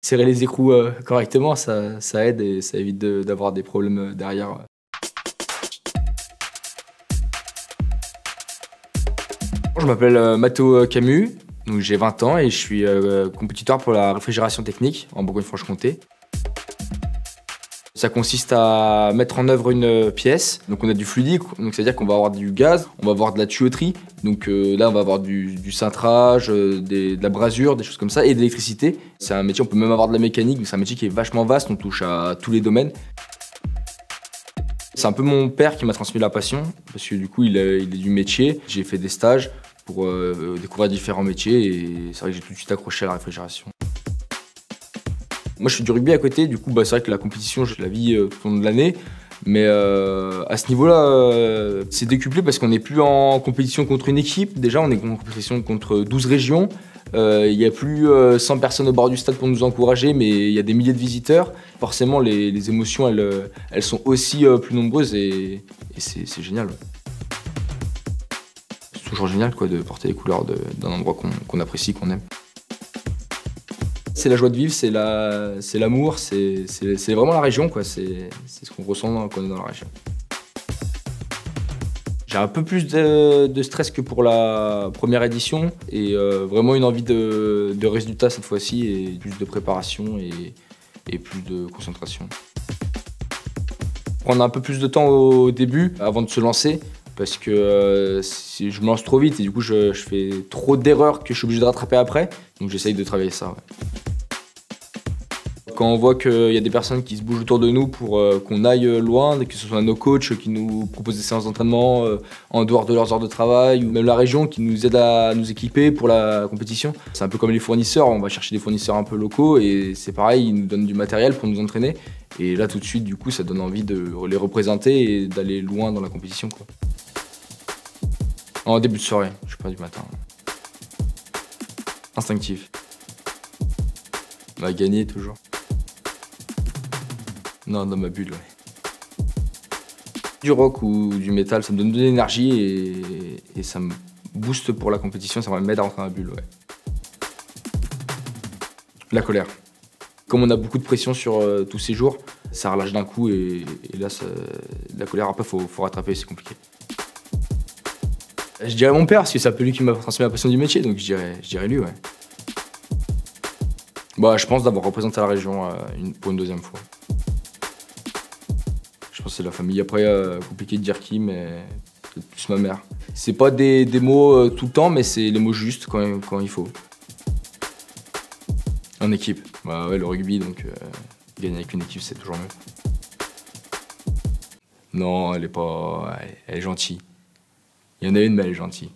Serrer les écrous correctement, ça aide et ça évite d'avoir des problèmes derrière. Je m'appelle Matteo Camus, donc j'ai 20 ans et je suis compétiteur pour la réfrigération technique en Bourgogne-Franche-Comté. Ça consiste à mettre en œuvre une pièce. Donc on a du fluidique, donc c'est-à-dire qu'on va avoir du gaz, on va avoir de la tuyauterie. Donc là on va avoir du cintrage, de la brasure, des choses comme ça, et de l'électricité. C'est un métier, on peut même avoir de la mécanique, donc c'est un métier qui est vachement vaste, on touche à tous les domaines. C'est un peu mon père qui m'a transmis la passion, parce que du coup il est du métier. J'ai fait des stages pour découvrir différents métiers et c'est vrai que j'ai tout de suite accroché à la réfrigération. Moi je fais du rugby à côté, du coup c'est vrai que la compétition je la vis tout au long de l'année. Mais à ce niveau-là, c'est décuplé parce qu'on n'est plus en compétition contre une équipe. Déjà on est en compétition contre 12 régions. Il n'y a plus 100 personnes au bord du stade pour nous encourager, mais il y a des milliers de visiteurs. Forcément les émotions elles sont aussi plus nombreuses et c'est génial. Ouais. C'est toujours génial quoi, de porter les couleurs d'un endroit qu'on apprécie, qu'on aime. C'est la joie de vivre, c'est l'amour, c'est vraiment la région, quoi. C'est ce qu'on ressent quand on est dans la région. J'ai un peu plus de stress que pour la première édition et vraiment une envie de résultat cette fois-ci et plus de préparation et plus de concentration. Prendre un peu plus de temps au début avant de se lancer parce que je me lance trop vite et du coup je fais trop d'erreurs que je suis obligé de rattraper après. Donc j'essaye de travailler ça. Ouais. Quand on voit qu'il y a des personnes qui se bougent autour de nous pour qu'on aille loin, que ce soit nos coachs qui nous proposent des séances d'entraînement en dehors de leurs heures de travail, ou même la région qui nous aide à nous équiper pour la compétition. C'est un peu comme les fournisseurs, on va chercher des fournisseurs un peu locaux et c'est pareil, ils nous donnent du matériel pour nous entraîner. Et là tout de suite, du coup, ça donne envie de les représenter et d'aller loin dans la compétition, quoi. En début de soirée, je suis pas du matin. Instinctif. On va gagner toujours. Non, dans ma bulle, ouais. Du rock ou du métal, ça me donne de l'énergie et ça me booste pour la compétition, ça m'aide à rentrer dans ma bulle, ouais. La colère. Comme on a beaucoup de pression sur tous ces jours, ça relâche d'un coup et là, la colère, après, faut rattraper, c'est compliqué. Je dirais mon père, parce que c'est un peu lui qui m'a transmis la passion du métier, donc je dirais lui, ouais. Bah, je pense d'avoir représenté la région pour une deuxième fois. Je pense que c'est la famille. Après, compliqué de dire qui, mais peut-être plus ma mère. C'est pas des mots tout le temps, mais c'est les mots justes quand il faut. En équipe. Bah ouais, le rugby, donc gagner avec une équipe, c'est toujours mieux. Non, elle est pas... Elle est gentille. Il y en a une, mais elle est gentille.